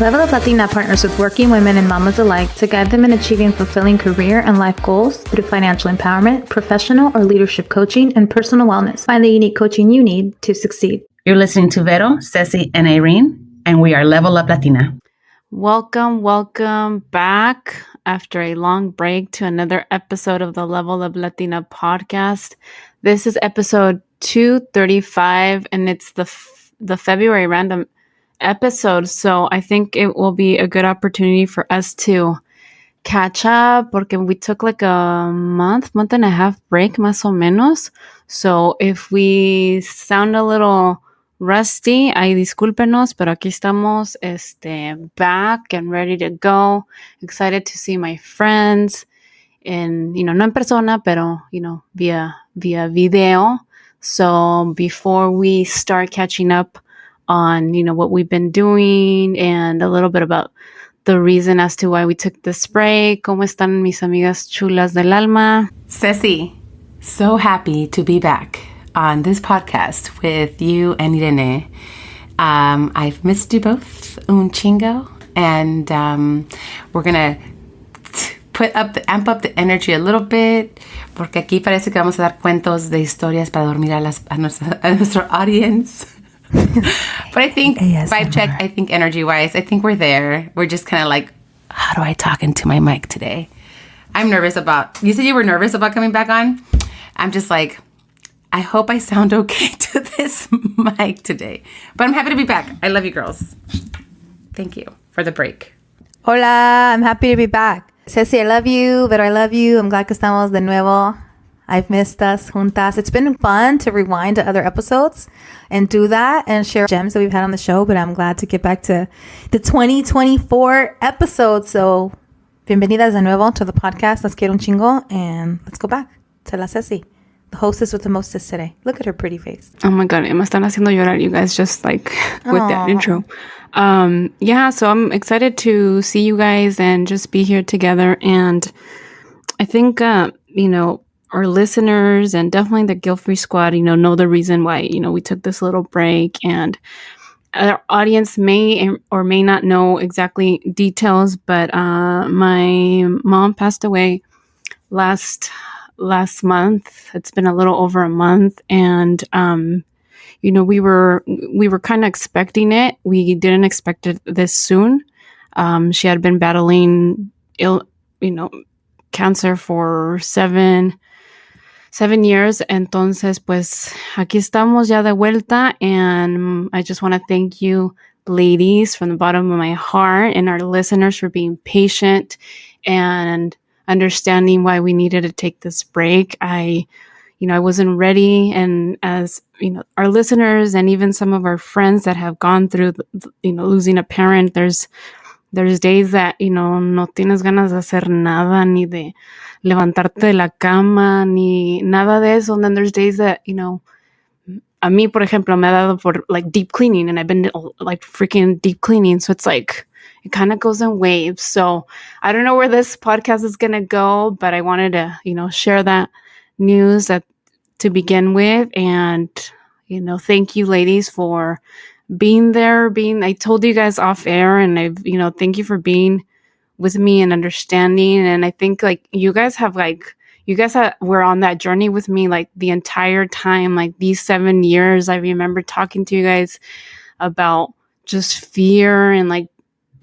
Level Up Latina partners with working women and mamas alike to guide them in achieving fulfilling career and life goals through financial empowerment, professional or leadership coaching, and personal wellness. Find the unique coaching you need to succeed. You're listening to Vero, Ceci, and Irene, and we are Level Up Latina. Welcome back after a long break to another episode of the Level Up Latina podcast. This is episode 235, and it's the February random episode. So I think it will be a good opportunity for us to catch up porque we took like a month and a half break, más o menos. So if we sound a little rusty, ay discúlpenos, pero aquí estamos back and ready to go. Excited to see my friends and, no en persona, pero, via video. So before we start catching up on, what we've been doing and a little bit about the reason as to why we took this break. ¿Cómo están mis amigas chulas del alma? Ceci, so happy to be back on this podcast with you and Irene. I've missed you both un chingo, and we're going to amp up the energy a little bit, porque aquí parece que vamos a dar cuentos de historias para dormir a nuestro audience. But I think vibe check, I think energy-wise, I think we're there. We're just kind of like, how do I talk into my mic today? I'm nervous about, you said you were nervous about coming back on? I'm just like, I hope I sound okay to this mic today. But I'm happy to be back. I love you girls. Thank you for the break. Hola, I'm happy to be back. Ceci, I love you, pero I love you. I'm glad que estamos de nuevo. I've missed us juntas. It's been fun to rewind to other episodes and do that and share gems that we've had on the show, but I'm glad to get back to the 2024 episode. So, bienvenidas de nuevo to the podcast. Let's quiero un chingo and let's go back to la Ceci, the hostess with the mostest today. Look at her pretty face. Oh my God, me están haciendo llorar, you guys, just like with that intro. So I'm excited to see you guys and just be here together. And I think, our listeners and definitely the Guilt-Free Squad, know the reason why, we took this little break, and our audience may or may not know exactly details, but my mom passed away last month. It's been a little over a month, and we were kind of expecting it. We didn't expect it this soon. She had been battling cancer for seven years. Entonces, pues, aquí estamos ya de vuelta. And I just want to thank you, ladies, from the bottom of my heart, and our listeners for being patient and understanding why we needed to take this break. I wasn't ready. And as, our listeners and even some of our friends that have gone through, losing a parent, there's days that, no tienes ganas de hacer nada, ni de levantarte de la cama, ni nada de eso. And then there's days that, a mí, por ejemplo, me ha dado por like deep cleaning, and I've been like freaking deep cleaning. So it's like, it kind of goes in waves. So I don't know where this podcast is going to go, but I wanted to, share that news to begin with. And, thank you ladies for being there, I told you guys off air, and I've, thank you for being with me and understanding. And I think like you guys were on that journey with me, like the entire time, like these 7 years. I remember talking to you guys about just fear and like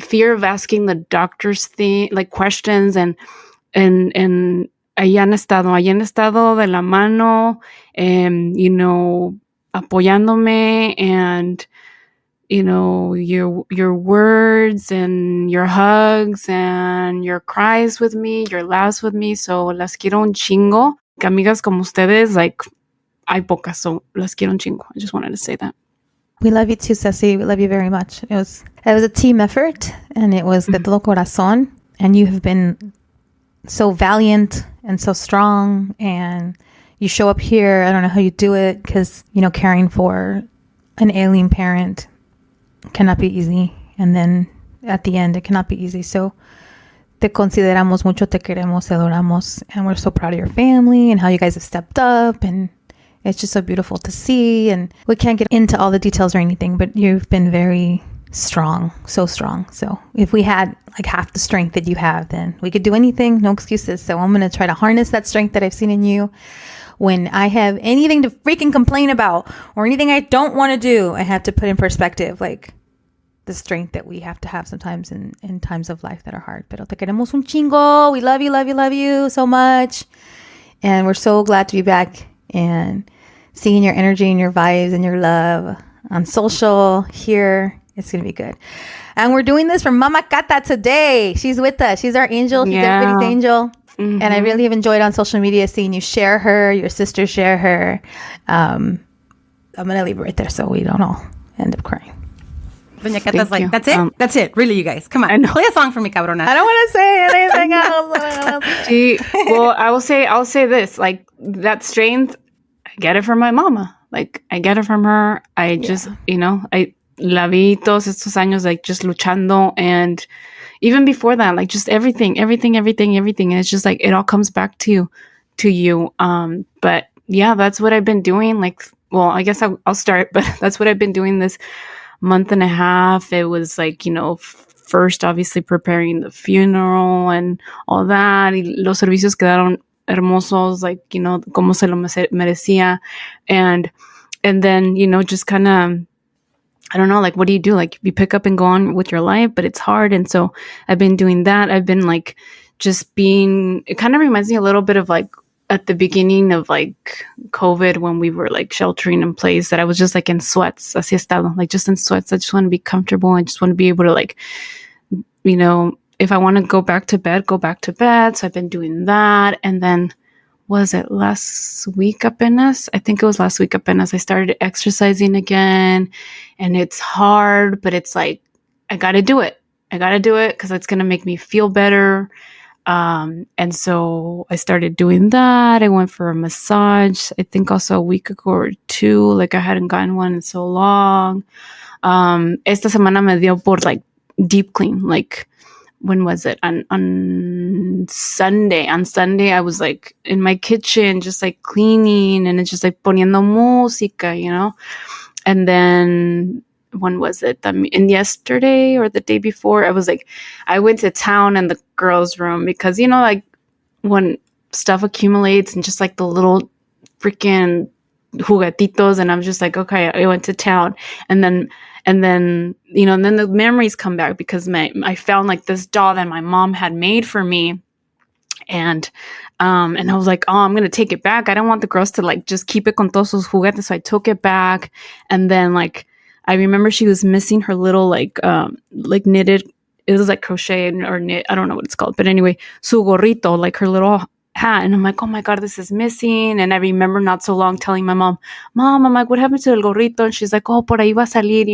fear of asking the doctors like questions, and ahí han estado de la mano, apoyándome, and your words and your hugs and your cries with me, your laughs with me. So las quiero un chingo. Amigas como ustedes, like, hay pocas, so las quiero un chingo. I just wanted to say that. We love you too, Ceci. We love you very much. It was a team effort, and it was de todo corazón. And you have been so valiant and so strong, and you show up here. I don't know how you do it, because, caring for an ailing parent cannot be easy. And then at the end, it cannot be easy. So te consideramos mucho, te queremos, te adoramos, and we're so proud of your family and how you guys have stepped up, and it's just so beautiful to see. And we can't get into all the details or anything, but you've been very strong, so strong. So if we had like half the strength that you have, then we could do anything, no excuses. So I'm going to try to harness that strength that I've seen in you. When I have anything to freaking complain about or anything I don't want to do, I have to put in perspective, like the strength that we have to have sometimes in times of life that are hard. Pero te queremos un chingo. We love you, love you, love you so much. And we're so glad to be back and seeing your energy and your vibes and your love on social here. It's going to be good. And we're doing this from Mama Cata today. She's with us. She's our angel. She's everybody's angel. Mm-hmm. And I really have enjoyed on social media seeing you share her, your sister share her. I'm going to leave it right there so we don't all end up crying. Doña Cata's like, that's it? That's it. Really, you guys. Come on. Play a song for me, cabrona. I don't want to say anything else. Well, I'll say this. Like, that strength, I get it from my mama. Like, I get it from her. I just, I la vi todos estos años, like, just luchando. And even before that, like, just everything. And it's just like, it all comes back to you. But yeah, that's what I've been doing. Like, well, I guess I'll start, but that's what I've been doing this month and a half. It was like, first obviously preparing the funeral and all that. Y los servicios quedaron hermosos, like, como se lo merecía. And then, just kind of, I don't know, like, what do you do? Like, you pick up and go on with your life, but it's hard. And so I've been doing that. I've been like, it kind of reminds me a little bit of like at the beginning of like COVID when we were like sheltering in place, that I was just like in sweats, así estado, like just in sweats. I just want to be comfortable. I just want to be able to like, if I want to go back to bed, go back to bed. So I've been doing that. And then was it last week apenas? I think it was last week apenas. I started exercising again, and it's hard, but it's like, I got to do it. Because it's going to make me feel better. And so I started doing that. I went for a massage, I think also a week ago or two. Like, I hadn't gotten one in so long. Esta semana me dio por like deep clean. Like, when was it? On Sunday. On Sunday, I was like in my kitchen, just like cleaning, and it's just like poniendo música, And then when was it? In yesterday or the day before, I went to town in the girls' room because, like when stuff accumulates and just like the little freaking juguetitos, and I'm just like, okay, I went to town. And then, and then the memories come back because I found like this doll that my mom had made for me. And I was like, oh, I'm going to take it back. I don't want the girls to like just keep it con todos sus juguetes. So I took it back. And then like, I remember she was missing her little like knitted, it was like crochet or knit, I don't know what it's called, but anyway, su gorrito, like her little hat. And I'm like, oh my God, this is missing. And I remember not so long telling my mom, I'm like, what happened to el gorrito? And she's like, oh, por ahí va a salir,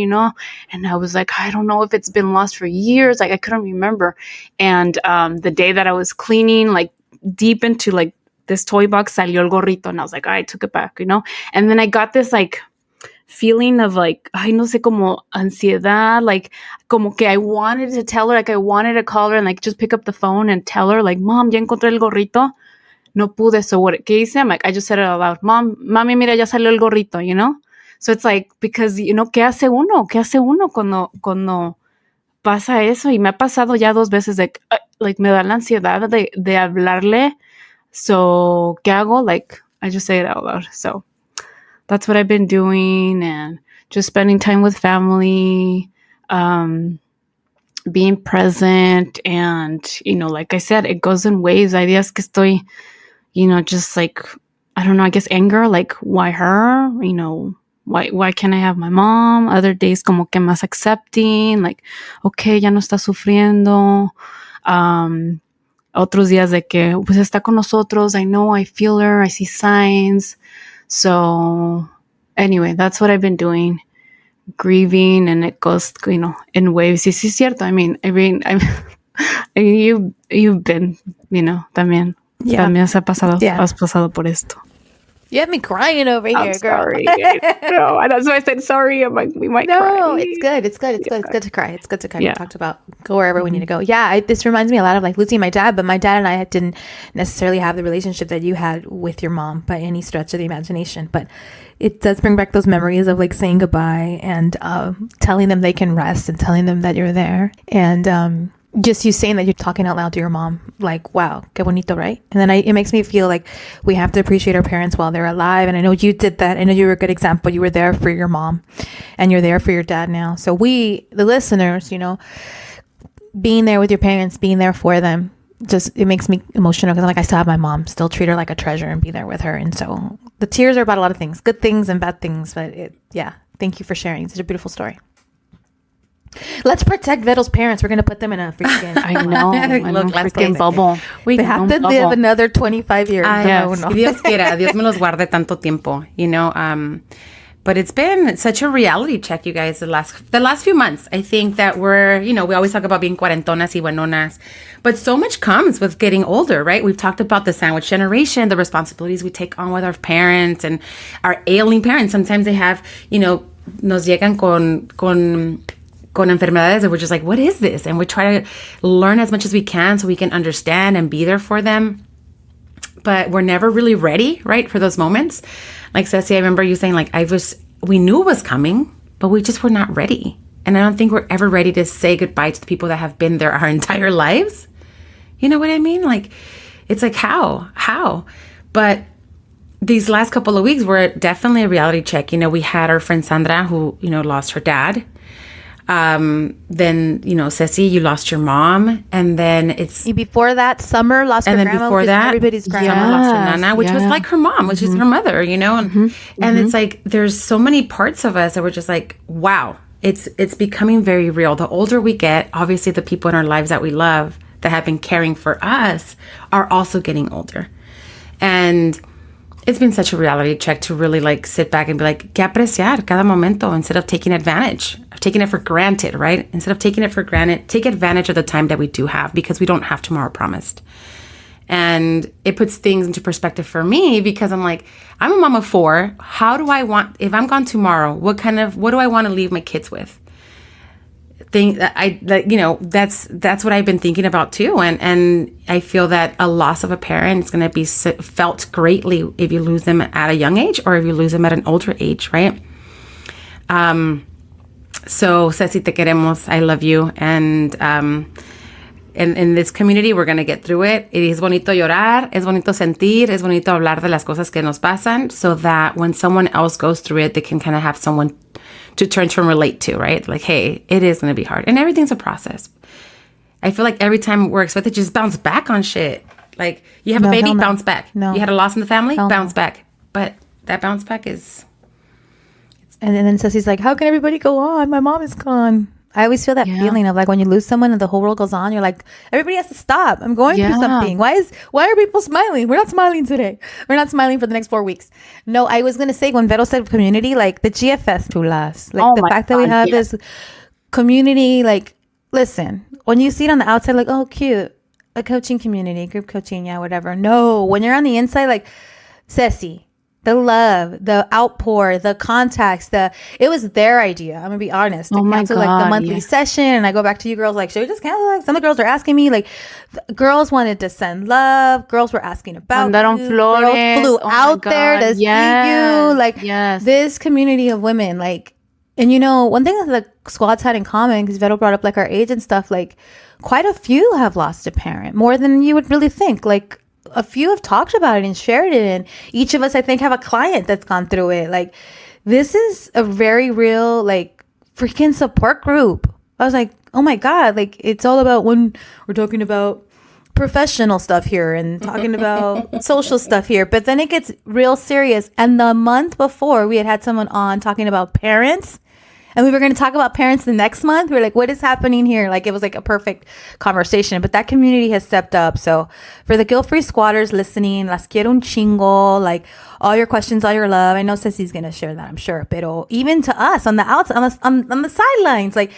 And I was like, I don't know if it's been lost for years. Like, I couldn't remember. And the day that I was cleaning, like deep into like this toy box, salió el gorrito. And I was like, I took it back, And then I got this like feeling of like, ay, no sé, como ansiedad, like, como que I wanted to tell her, like, I wanted to call her and like just pick up the phone and tell her, like, Mom, ya encontré el gorrito. No pude. So ¿qué hice? I'm like, I just said it out loud. Mami, mira, ya salió el gorrito, So it's like, because, ¿qué hace uno? ¿Qué hace uno cuando pasa eso? Y me ha pasado ya 2 veces, like me da la ansiedad de hablarle. So, ¿qué hago? Like, I just say it out loud. So that's what I've been doing, and just spending time with family, being present. And, like I said, it goes in waves. Hay días que estoy, just like, I don't know, I guess anger, like, why her? Why can't I have my mom? Other days como que más accepting, like, okay, ya no está sufriendo. Otros días de que, pues está con nosotros. I know, I feel her, I see signs. So anyway, that's what I've been doing, grieving, and it goes, in waves. Y sí es cierto. I mean, you've been, también. Yeah. También has pasado por esto. You have me crying over I'm here, girl. sorry. No, that's why I said sorry. I'm like, we might cry. No, it's good. It's good. It's good. It's good to cry. It's good to cry. Yeah. We talked about go wherever we need to go. Yeah, this reminds me a lot of like losing my dad, but my dad and I didn't necessarily have the relationship that you had with your mom by any stretch of the imagination. But it does bring back those memories of like saying goodbye and telling them they can rest and telling them that you're there. And just you saying that you're talking out loud to your mom, like, wow, qué bonito, right? And then it makes me feel like we have to appreciate our parents while they're alive. And I know you did that. I know you were a good example. You were there for your mom and you're there for your dad now. So we, the listeners, you know, being there with your parents, being there for them, just, it makes me emotional because like I still have my mom, still treat her like a treasure and be there with her. And so the tears are about a lot of things, good things and bad things. But thank you for sharing. Such a beautiful story. Let's protect Veto's parents. We're going to put them in a freaking I know. Freaking bubble. They have to live another 25 years. Yes. Dios quiera. Dios me los guarde tanto tiempo, you know. But it's been such a reality check, you guys, the last few months. I think that we're, you know, we always talk about being cuarentonas y buenonas, but so much comes with getting older, right? We've talked about the sandwich generation, the responsibilities we take on with our parents and our ailing parents. Sometimes they have, you know, nos llegan con enfermedades and we're just like, what is this? And we try to learn as much as we can so we can understand and be there for them. But we're never really ready, right, for those moments. Like Ceci, I remember you saying like, we knew it was coming, but we just were not ready. And I don't think we're ever ready to say goodbye to the people that have been there our entire lives. You know what I mean? Like, it's like, how? But these last couple of weeks were definitely a reality check. You know, we had our friend Sandra who, you know, lost her dad. Then, you know, Ceci, you lost your mom. And then before that, Summer lost her grandma. And then before that, everybody's grandma lost her nana, which was like her mom, which is her mother, you know? And it's like, there's so many parts of us that we're just like, wow, it's becoming very real. The older we get, obviously the people in our lives that we love that have been caring for us are also getting older. And it's been such a reality check to really like sit back and be like, que apreciar cada momento instead of taking advantage, of taking it for granted, right? Instead of taking it for granted, take advantage of the time that we do have because we don't have tomorrow promised. And it puts things into perspective for me because I'm like, I'm a mom of 4. How do I want, if I'm gone tomorrow, what do I want to leave my kids with? You know, that's what I've been thinking about too. And I feel that a loss of a parent is going to be felt greatly if you lose them at a young age or if you lose them at an older age, right? So Ceci, te queremos. I love you. And in this community, we're going to get through it. Es bonito llorar, es bonito sentir, es bonito hablar de las cosas que nos pasan so that when someone else goes through it, they can kind of have someone to turn to and relate to, right? Like, hey, it is going to be hard. And everything's a process. I feel like every time we're expected to just bounce back on shit. Like, you have a baby, bounce back. No. You had a loss in the family, bounce back. But that bounce back is... And then Ceci's like, how can everybody go on? My mom is gone. I always feel that feeling of like when you lose someone and the whole world goes on, you're like, everybody has to stop. I'm going through something. Why are people smiling? We're not smiling today. We're not smiling for the next 4 weeks. No, I was going to say when Vero said community, like the GFS chulas, like the fact that we have this community, like, listen, when you see it on the outside, like, oh, cute, a coaching community, group coaching, yeah, whatever. No, when you're on the inside, like, Ceci, the love, the outpour, the contacts, it was their idea. I'm gonna be honest. Oh my God, like the monthly session, and I go back to you girls like, should we just cancel? Like, some of the girls are asking me, like, girls wanted to send love. Girls were asking about Mandaron you. flores. Girls flew out there to see you. Like, this community of women, like, and you know, one thing that the squads had in common, because Vero brought up like our age and stuff, like, quite a few have lost a parent, more than you would really think. Like, a few have talked about it and shared it, and each of us, I think, have a client that's gone through it. Like, this is a very real, like, freaking support group. I was like, oh my God, like, it's all about when we're talking about professional stuff here and talking about social stuff here, but then it gets real serious. And the month before, we had someone on talking about parents, and we were going to talk about parents the next month. We were like, what is happening here? Like, it was like a perfect conversation, but that community has stepped up. So for the guilt-free squatters listening, las quiero un chingo, like, all your questions, all your love. I know Ceci's going to share that, I'm sure. But even to us on the outside, on the sidelines, like,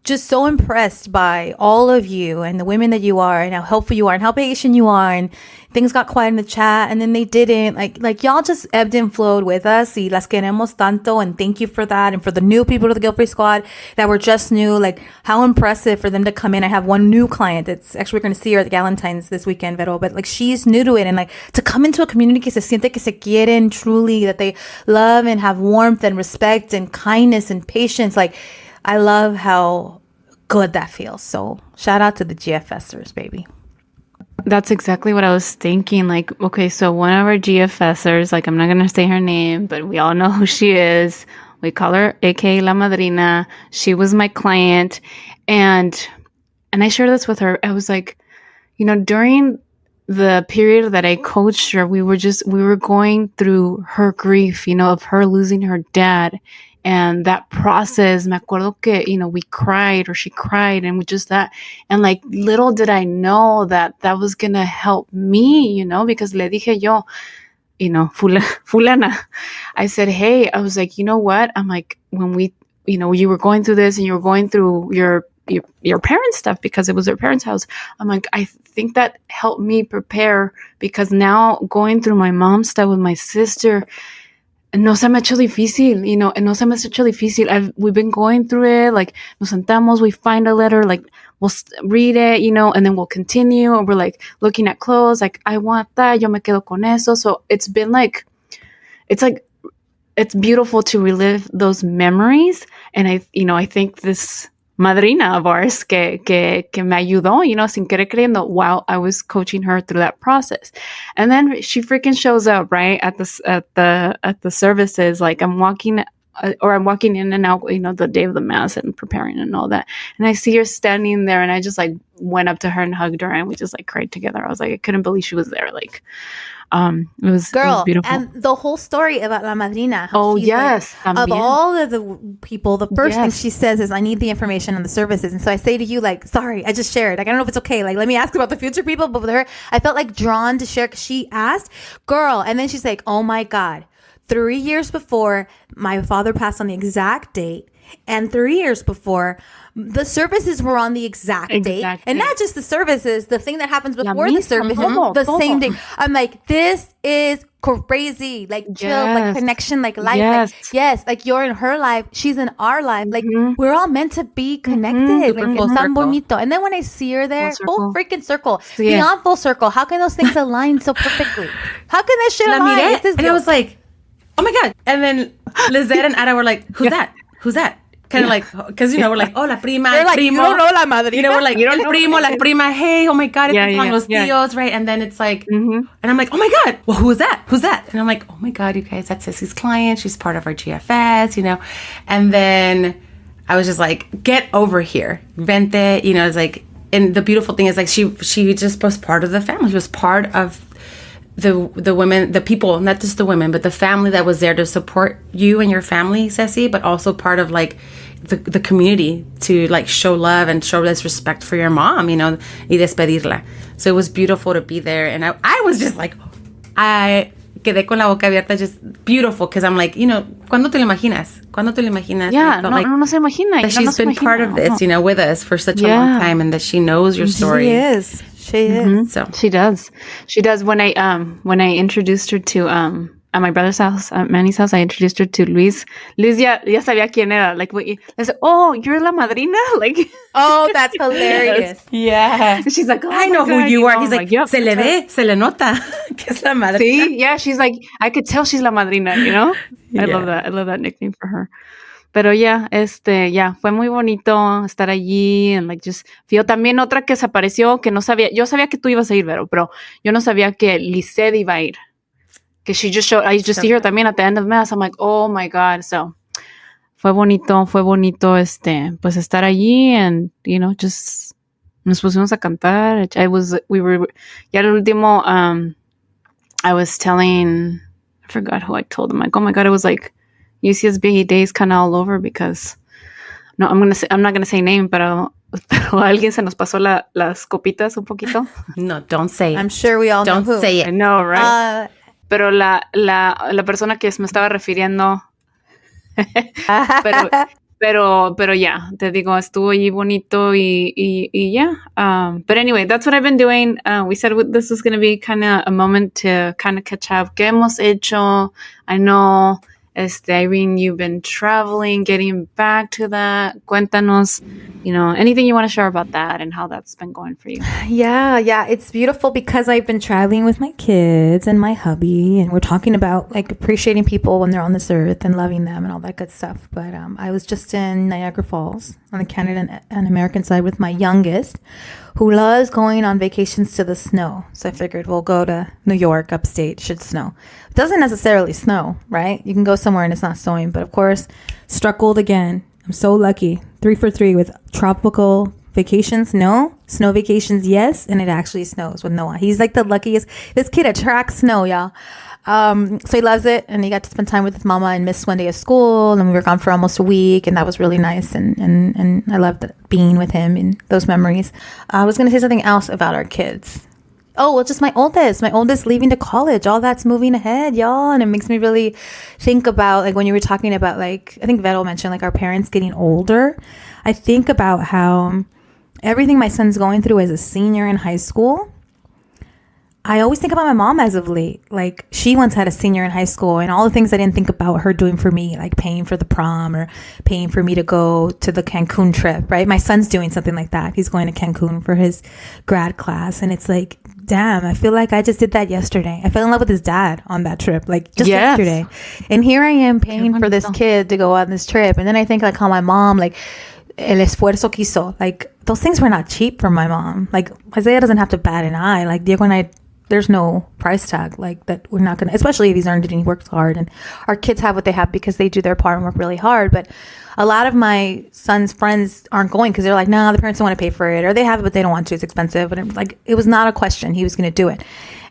just so impressed by all of you and the women that you are and how helpful you are and how patient you are, and things got quiet in the chat and then they didn't, like y'all just ebbed and flowed with us, y las queremos tanto, and thank you for that. And for the new people to the Guilt Free Squad that were just new, like how impressive for them to come in. I have one new client that's actually, we're going to see her at Galentine's this weekend, Vero, but like she's new to it, and like to come into a community que se siente que se quieren truly, that they love and have warmth and respect and kindness and patience, like I love how good that feels. So shout out to the GFSers, baby. That's exactly what I was thinking. Like, okay, so one of our GFSers, like I'm not going to say her name, but we all know who she is. We call her AKA La Madrina. She was my client. And I shared this with her. I was like, during the period that I coached her, we were going through her grief, of her losing her dad. And that process, me acuerdo que, we cried, or she cried, and we just that. And like, little did I know that was going to help me, because le dije yo, fulana. I said, hey, I was like, you know what? I'm like, when we, you were going through this and you were going through your parents' stuff because it was their parents' house. I'm like, I think that helped me prepare, because now going through my mom's stuff with my sister, no se me ha hecho difícil, and no se me ha hecho difícil. We've been going through it, like, nos sentamos, we find a letter, like, we'll read it, and then we'll continue, and we're, like, looking at clothes, like, I want that, yo me quedo con eso. So it's been, like, it's beautiful to relive those memories, and I think this madrina of ours que me ayudó, sin querer queriendo, while I was coaching her through that process. And then she freaking shows up right at the services. Like I'm walking in and out, the day of the mass and preparing and all that. And I see her standing there, and I just like went up to her and hugged her, and we just like cried together. I was like, I couldn't believe she was there. Like, it was beautiful. And the whole story about La Madrina. Oh, yes. Like, of all of the people, the first thing she says is, I need the information on the services. And so I say to you, like, sorry, I just shared. Like, I don't know if it's okay. Like, let me ask about the future people. But with her, I felt like drawn to share, because she asked, girl. And then she's like, oh my God, 3 years before my father passed on the exact date, and 3 years before, the services were on the exact date. And not just the services, the thing that happens before the service, the same day. I'm like, this is crazy. Like, chill, like connection, like life. Yes. Like you're in her life, she's in our life. Like we're all meant to be connected. Like, it's tan bonito. And then when I see her there, full freaking circle. Beyond full circle. How can those things align so perfectly? How can that shit align? And I was like, oh my God. And then Lizette and Ada were like, who's that? Who's that? Kind of like, because, we're like, oh, la prima, they're el like, primo. You don't know la madrina? We're like, el primo, la prima, hey, oh my God, it's on los tíos, right? And then it's like, and I'm like, oh my God, well, who's that? Who's that? And I'm like, oh my God, you guys, that's Sissy's client. She's part of our GFS, And then I was just like, get over here. Vente, it's like, and the beautiful thing is like, she just was part of the family. She was part of the women, the people, not just the women, but the family that was there to support you and your family, Ceci, but also part of like the community to like show love and show this respect for your mom, y despedirla. So it was beautiful to be there. And I was just like, I quedé con la boca abierta, just beautiful, because I'm like, ¿cuándo te lo imaginas? ¿Cuándo te lo imaginas? Yeah, no se imagina. That she's been part of this, with us for such a long time, and that she knows your story. She is. So she does. When I introduced her to at my brother's house, at Manny's house, I introduced her to Luis. Luis ya sabía quién era. Like, I said, oh, you're la madrina? Like, oh, that's hilarious. Yeah. And she's like, oh, I know who you are. He's like, yep, se le ve, se le nota que es la madrina. See? Yeah, she's like, I could tell she's la madrina, I love that. I love that nickname for her. Pero fue muy bonito estar allí, and like just feel. También otra que se apareció, que no sabía, yo sabía que tú ibas a ir, Vero, pero yo no sabía que Lisette iba a ir. Que she just showed, I just see her también at the end of mass. I'm like, oh my God. So fue bonito, pues estar allí, and just nos pusimos a cantar. Ya el último, I was telling, I forgot who I told them, like, oh my God, it was like UCSB days kind of all over, because I'm not gonna say name, pero alguien se nos pasó las copitas un poquito. No, don't say it. I'm sure we all know who. Don't say it. I know, right? Pero la persona que me estaba refiriendo, pero Pero yeah, te digo, estuvo ahí bonito y yeah. But anyway, that's what I've been doing. We said this was going to be kind of a moment to kind of catch up. ¿Qué hemos hecho? I know, Irene, you've been traveling, getting back to that. Cuéntanos, anything you want to share about that and how that's been going for you. Yeah. It's beautiful because I've been traveling with my kids and my hubby, and we're talking about like appreciating people when they're on this earth and loving them and all that good stuff. But I was just in Niagara Falls on the Canada and American side with my youngest, who loves going on vacations to the snow. So I figured we'll go to New York, upstate, should snow. It doesn't necessarily snow, right? You can go somewhere and it's not snowing. But of course, struck gold again. I'm so lucky. 3 for 3 with tropical vacations, no. Snow vacations, yes. And it actually snows with Noah. He's like the luckiest. This kid attracts snow, y'all. So he loves it, and he got to spend time with his mama and missed one day of school, and we were gone for almost a week, and that was really nice, and I loved being with him and those memories. I was going to say something else about our kids. Oh, well, just my oldest leaving to college. All that's moving ahead, y'all, and it makes me really think about, like, when you were talking about, like, I think Vero mentioned, like, our parents getting older. I think about how everything my son's going through as a senior in high school. I always think about my mom as of late. Like, she once had a senior in high school, and all the things I didn't think about her doing for me, like paying for the prom or paying for me to go to the Cancun trip, right? My son's doing something like that. He's going to Cancun for his grad class. And it's like, damn, I feel like I just did that yesterday. I fell in love with his dad on that trip, like just yesterday. And here I am paying for this kid to go on this trip. And then I think like how my mom, like, el esfuerzo que hizo, like those things were not cheap for my mom. Like Isaiah doesn't have to bat an eye. Like Diego and I, there's no price tag like that. We're not going to, especially if he's earned it and he works hard, and our kids have what they have because they do their part and work really hard. But a lot of my son's friends aren't going because they're like, no, the parents don't want to pay for it, or they have it, but they don't want to. It's expensive. But it was not a question. He was going to do it.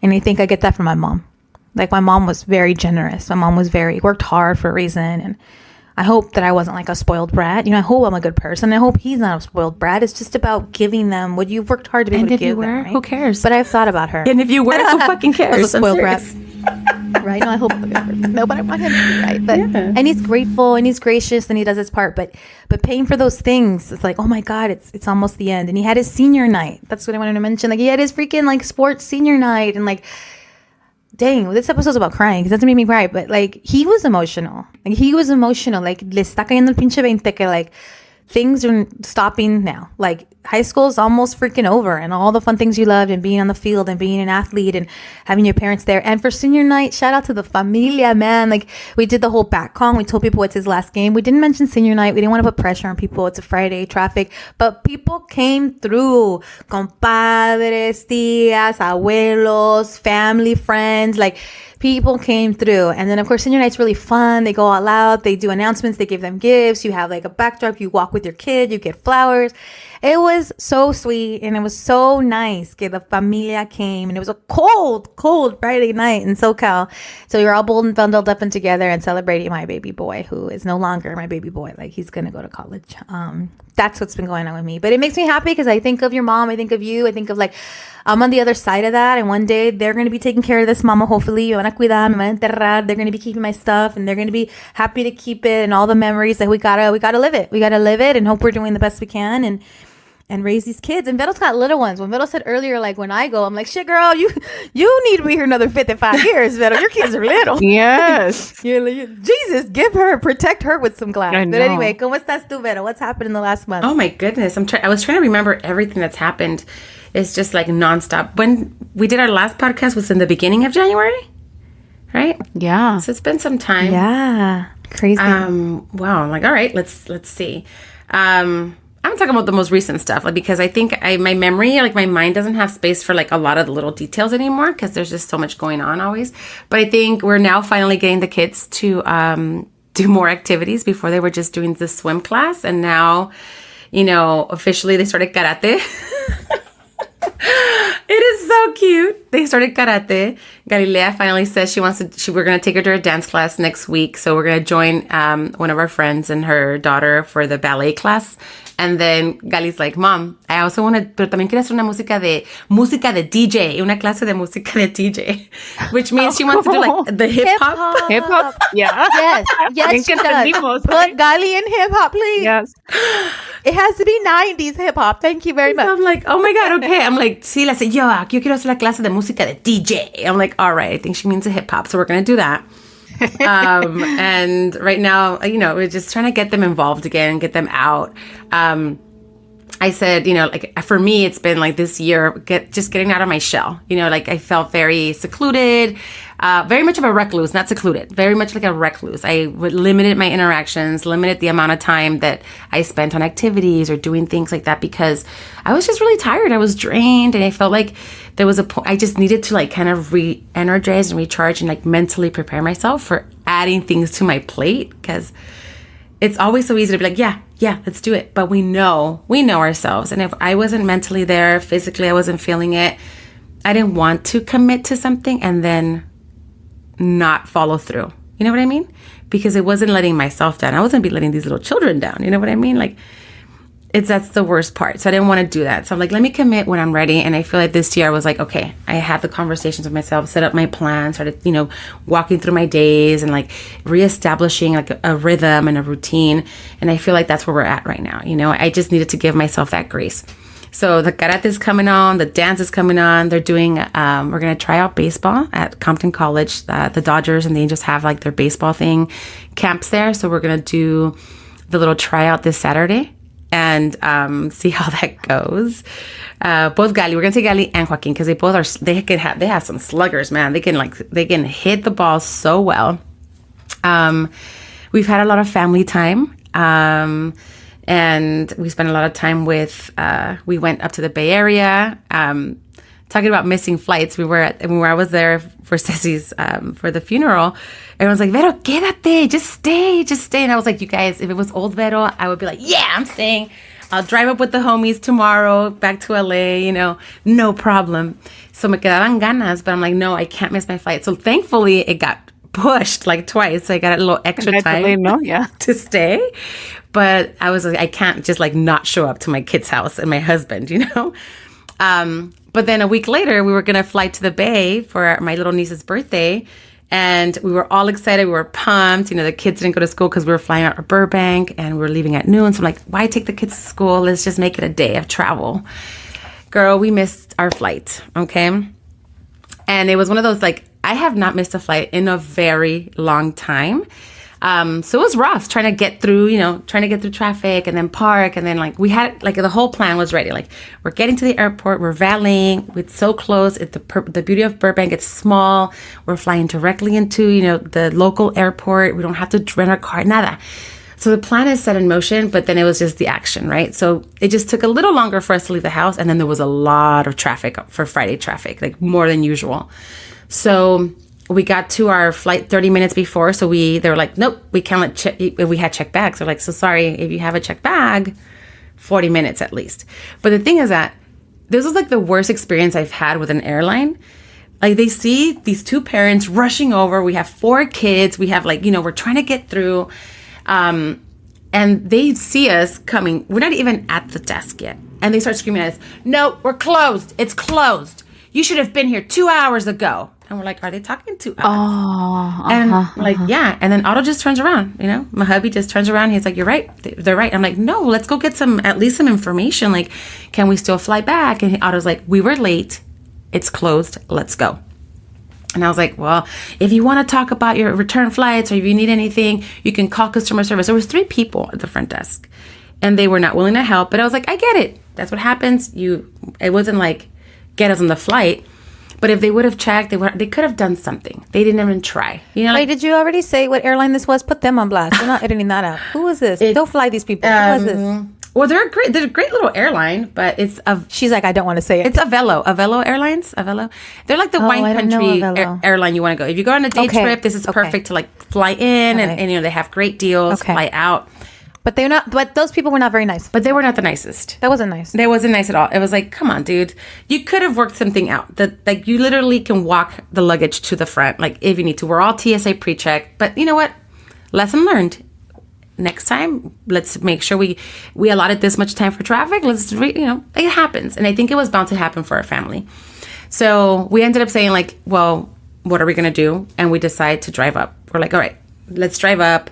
And I think I get that from my mom. Like my mom was very generous. My mom was worked hard for a reason. And I hope that I wasn't like a spoiled brat. I hope I'm a good person. I hope he's not a spoiled brat. It's just about giving them what you've worked hard to be able to give them. Right? Who cares? But I've thought about her. And if you were, who fucking cares? I was a spoiled brat. Right? No, I hope I'm a good person. No, but I want him to be right. But and he's grateful and he's gracious and he does his part. But paying for those things, it's like, oh my God, it's almost the end. And he had his senior night. That's what I wanted to mention. Like he had his freaking like sports senior night, and like, dang, this episode's about crying because that's made me cry. But like he was emotional. Like le está cayendo el pinche 20 que like things are stopping now. Like high school is almost freaking over, and all the fun things you loved and being on the field and being an athlete and having your parents there. And for senior night, shout out to the familia, man. Like we did the whole back con. We told people it's his last game. We didn't mention senior night. We didn't want to put pressure on people. It's a Friday, traffic, but people came through. Compadres, tías, abuelos, family, friends, like people came through. And then of course senior night's really fun. They go all out, they do announcements, they give them gifts, you have like a backdrop, you walk with your kid, you get flowers. It was so sweet, and it was so nice que the familia came, and it was a cold Friday night in SoCal. So you're all bold and bundled up and together and celebrating my baby boy, who is no longer my baby boy. Like he's gonna go to college. That's what's been going on with me. But it makes me happy because I think of your mom, I think of you, I think of like I'm on the other side of that, and one day they're going to be taking care of this mama, hopefully. Me van a cuidar, me van a enterrar. They're going to be keeping my stuff, and they're going to be happy to keep it, and all the memories that we gotta live it. We gotta live it and hope we're doing the best we can and raise these kids. And Vero's got little ones. When Vero said earlier, like when I go, I'm like, shit, girl, you need to be here another 55 years, Vero. Your kids are little. Yes. Jesus, protect her with some glass. But anyway, ¿cómo estás tú, Vero? What's happened in the last month? Oh my goodness. I was trying to remember everything that's happened. It's just like nonstop. When we did our last podcast was in the beginning of January, right? Yeah. So it's been some time. Yeah. Crazy. Wow. I'm like, all right, let's see. I'm talking about the most recent stuff, like, because I think my memory, like my mind doesn't have space for like a lot of the little details anymore because there's just so much going on always. But I think we're now finally getting the kids to do more activities. Before they were just doing the swim class, and now, officially they started karate. It is so cute. They started karate. Galilea finally says we're going to take her to a dance class next week. So we're going to join one of our friends and her daughter for the ballet class And then Gali's like, Mom, I also want to, pero también quiero hacer una música de DJ, una clase de música de DJ, which means she wants to do like the hip hop. Hip hop? Yeah. Yes, she does. Put Gali in hip hop, please. Yes. It has to be 90s hip hop. Thank you very much. I'm like, oh my God, okay. I'm like, sí, le sé, yo quiero hacer la clase de música de DJ. I'm like, all right, I think she means a hip hop, so we're going to do that. And right now, we're just trying to get them involved again, get them out. I said, like for me, it's been like this year, just getting out of my shell. Like I felt very secluded, very much of a recluse, not secluded, very much like a recluse. I would limited my interactions, limited the amount of time that I spent on activities or doing things like that because I was just really tired. I was drained and I felt like there was a point, I just needed to like kind of re-energize and recharge and like mentally prepare myself for adding things to my plate because it's always so easy to be like, yeah, let's do it. But we know ourselves. And if I wasn't mentally there, physically, I wasn't feeling it, I didn't want to commit to something and then not follow through. You know what I mean? Because it wasn't letting myself down. I wasn't be letting these little children down. You know what I mean? Like, that's the worst part. So I didn't want to do that. So I'm like, let me commit when I'm ready. And I feel like this year I was like, okay, I had the conversations with myself, set up my plan, started, walking through my days and like reestablishing like a rhythm and a routine. And I feel like that's where we're at right now. I just needed to give myself that grace. So the karate is coming on, the dance is coming on. They're doing, we're going to try out baseball at Compton College. The Dodgers and the Angels have like their baseball thing camps there. So we're going to do the little tryout this Saturday. And see how that goes. Both Gali, we're gonna take Gali and Joaquin because they have some sluggers, man. They can hit the ball so well. We've had a lot of family time, and we spent a lot of time with. We went up to the Bay Area. Talking about missing flights, when I was there for Ceci's for the funeral, everyone's like, Vero, quédate, just stay. And I was like, you guys, if it was old Vero, I would be like, yeah, I'm staying. I'll drive up with the homies tomorrow back to LA, no problem. So me quedaban ganas, but I'm like, no, I can't miss my flight. So thankfully it got pushed like twice. So I got a little extra time to stay. But I was like, I can't just like not show up to my kid's house and my husband, But then a week later, we were going to fly to the Bay for my little niece's birthday. And we were all excited. We were pumped. The kids didn't go to school because we were flying out of Burbank and we were leaving at noon. So I'm like, why take the kids to school? Let's just make it a day of travel. Girl, we missed our flight. Okay. And it was one of those, like, I have not missed a flight in a very long time. So it was rough trying to get through traffic and then park. And then like we had like the whole plan was ready. Like we're getting to the airport, we're valeting, it's so close. It's the beauty of Burbank. It's small. We're flying directly into, the local airport. We don't have to rent our car, nada. So the plan is set in motion, but then it was just the action, right? So it just took a little longer for us to leave the house. And then there was a lot of traffic for Friday traffic, like more than usual. So we got to our flight 30 minutes before. So they were like, nope, we can't let check if we had checked bags. They're like, so sorry, if you have a checked bag, 40 minutes at least. But the thing is that this was like the worst experience I've had with an airline. Like they see these two parents rushing over. We have 4 kids. We have like, we're trying to get through. And they see us coming. We're not even at the desk yet. And they start screaming at us, no, we're closed. It's closed. You should have been here 2 hours ago. And we're like, are they talking to us? Oh, and like, yeah. And then Otto just turns around, my hubby just turns around. He's like, you're right. They're right. I'm like, no, let's go get at least some information. Like, can we still fly back? And Otto's like, we were late. It's closed. Let's go. And I was like, well, if you want to talk about your return flights or if you need anything, you can call customer service. There was 3 people at the front desk and they were not willing to help. But I was like, I get it. That's what happens. It wasn't like get us on the flight. But if they would have checked, they could have done something. They didn't even try. Wait, did you already say what airline this was? Put them on blast. We're not editing that out. Who is this? Don't fly these people. Who is this? Well, they're a great little airline, but she's like, I don't want to say it. It's Avelo Airlines. Avelo. They're like the wine country airline you want to go. If you go on a day trip, this is perfect to like fly in and they have great deals, fly out. But those people were not very nice. But they were not the nicest. That wasn't nice. They wasn't nice at all. It was like, come on, dude. You could have worked something out. Like you literally can walk the luggage to the front, like if you need to. We're all TSA pre-check. But you know what? Lesson learned. next time, let's make sure we allotted this much time for traffic. It happens. And I think it was bound to happen for our family. So we ended up saying like, well, what are we going to do? And we decided to drive up. We're like, all right, let's drive up.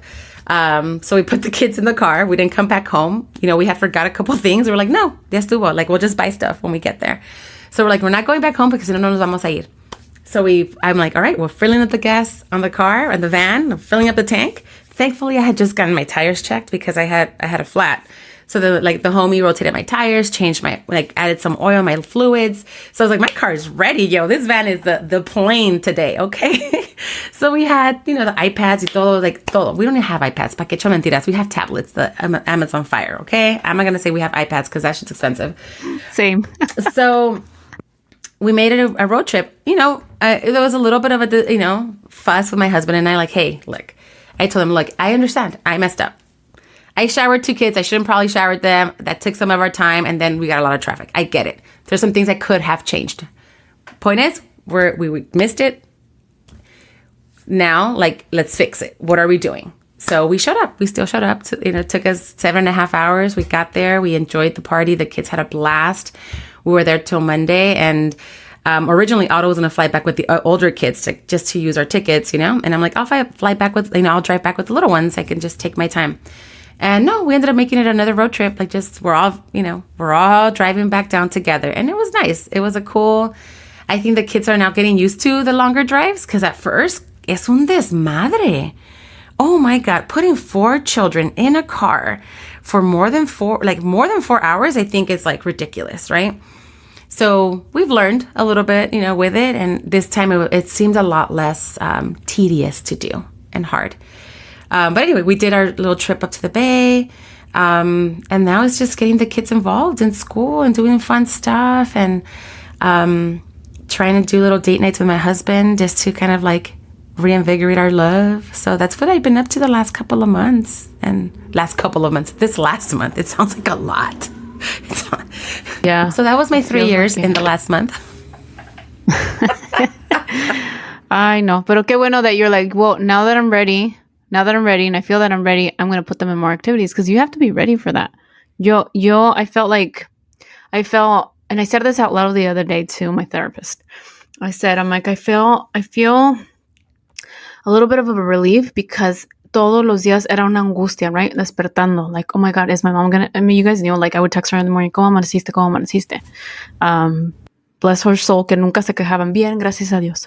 So we put the kids in the car. We didn't come back home. We had forgot a couple things. We're like, no, ya estuvo. Like, we'll just buy stuff when we get there. So we're like, we're not going back home because no nos vamos a ir. So I'm like, all right, we're filling up the gas on the car and the van. I'm filling up the tank. Thankfully, I had just gotten my tires checked because I had a flat. So the homie rotated my tires, changed added some oil, my fluids. So I was like, my car is ready, yo. This van is the plane today, okay? So we had, the iPads y todo, todo. We don't even have iPads, pa que echo mentiras. We have tablets, the Amazon Fire, okay? I'm not going to say we have iPads because that shit's expensive. Same. So we made it a road trip. There was a little bit of a, fuss with my husband and I, like, hey, look. I told him, look, I understand. I messed up. I showered 2 kids. I shouldn't probably showered them. That took some of our time, and then we got a lot of traffic. I get it. There's some things I could have changed. Point is, we missed it. Now, let's fix it. What are we doing? So we showed up. We still showed up. It took us 7.5 hours. We got there. We enjoyed the party. The kids had a blast. We were there till Monday, and originally Otto was going to fly back with the older kids to use our tickets, And I'm like, I'll fly back with, I'll drive back with the little ones. I can just take my time. And no, we ended up making it another road trip. We're all driving back down together. And it was nice. It was I think the kids are now getting used to the longer drives because at first, es un desmadre. Oh my God, putting 4 children in a car for more than 4 hours, I think is ridiculous, right? So we've learned a little bit, with it. And this time it seemed a lot less tedious to do and hard. But anyway, we did our little trip up to the bay. And now it's just getting the kids involved in school and doing fun stuff and trying to do little date nights with my husband just to kind of reinvigorate our love. So that's what I've been up to the last couple of months. This last month, it sounds like a lot. Yeah. So that was my 3 years in the last month. I know. Pero qué bueno that you're like, well, now that I'm ready and I feel that I'm ready, I'm going to put them in more activities because you have to be ready for that. I felt, and I said this out loud the other day to my therapist. I said, I feel a little bit of a relief because todos los días era una angustia, right? Despertando, oh my God, is my mom gonna, you guys knew, I would text her in the morning, ¿Cómo amaneciste? Bless her soul, que nunca se quejaban. Bien, gracias a Dios.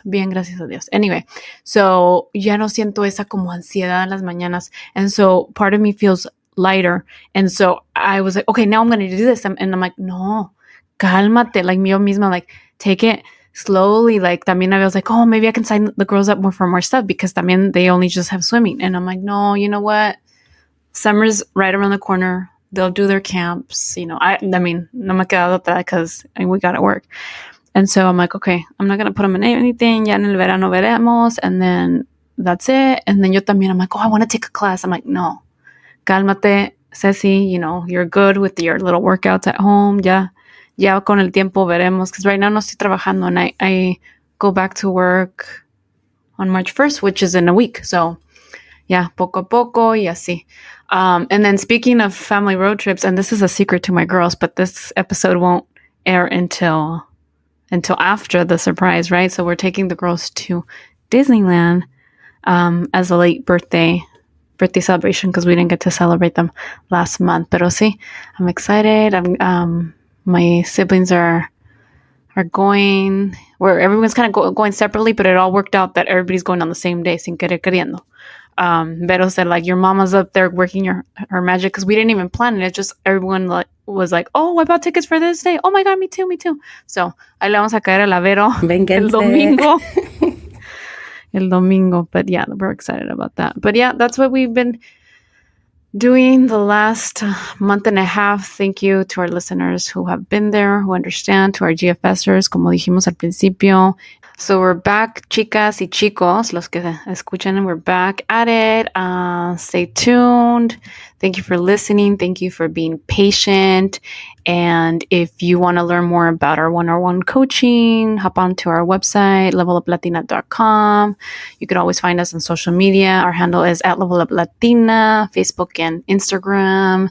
Anyway, so ya no siento esa como ansiedad en las mañanas. And so part of me feels lighter. And so I was like, okay, now I'm going to do this. And I'm like, no, cálmate. Yo misma, take it slowly. También I was like, oh, maybe I can sign the girls up more for more stuff because también they only just have swimming. And I'm like, no, you know what? Summer's right around the corner. They'll do their camps. I mean, no me quedado atrás because we got to work. And so I'm like, okay, I'm not going to put them in anything. Ya en el verano veremos. And then that's it. And then yo también, I'm like, oh, I want to take a class. I'm like, no, cálmate, Ceci. You're good with your little workouts at home. Ya con el tiempo veremos. Because right now no estoy trabajando. And I go back to work on March 1st, which is in a week. So yeah, poco a poco y así. And then speaking of family road trips, and this is a secret to my girls, but this episode won't air until after the surprise, right? So we're taking the girls to Disneyland as a late birthday celebration because we didn't get to celebrate them last month. Pero sí, I'm excited. My siblings are going where everyone's kind of going separately, but it all worked out that everybody's going on the same day, sin querer queriendo. Vero said your mama's up there working her magic because we didn't even plan it. It's just everyone was like, oh, I bought tickets for this day. Oh my God, me too. So ahí le vamos a caer a la Vero el domingo. El domingo. But yeah, we're excited about that. But yeah, that's what we've been doing the last month and a half. Thank you to our listeners who have been there, who understand, to our GFSers, como dijimos al principio. So we're back, chicas y chicos, los que escuchan, we're back at it. Stay tuned. Thank you for listening. Thank you for being patient. And if you want to learn more about our one-on-one coaching, hop onto our website, leveluplatina.com. You could always find us on social media. Our handle is @leveluplatina, Facebook and Instagram.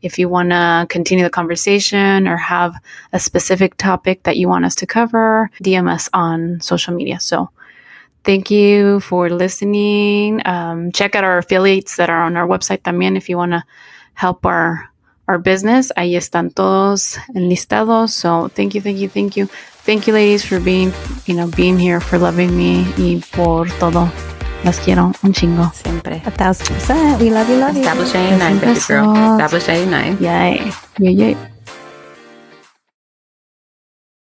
If you want to continue the conversation or have a specific topic that you want us to cover, DM us on social media. So thank you for listening. Check out our affiliates that are on our website también if you want to help our business. Ahí están todos enlistados. So thank you. Thank you, ladies, for being here, for loving me, y por todo. Las quiero un chingo. Siempre. 1,000%. We love you. Establish a united, baby girl. Establish a united. Yay.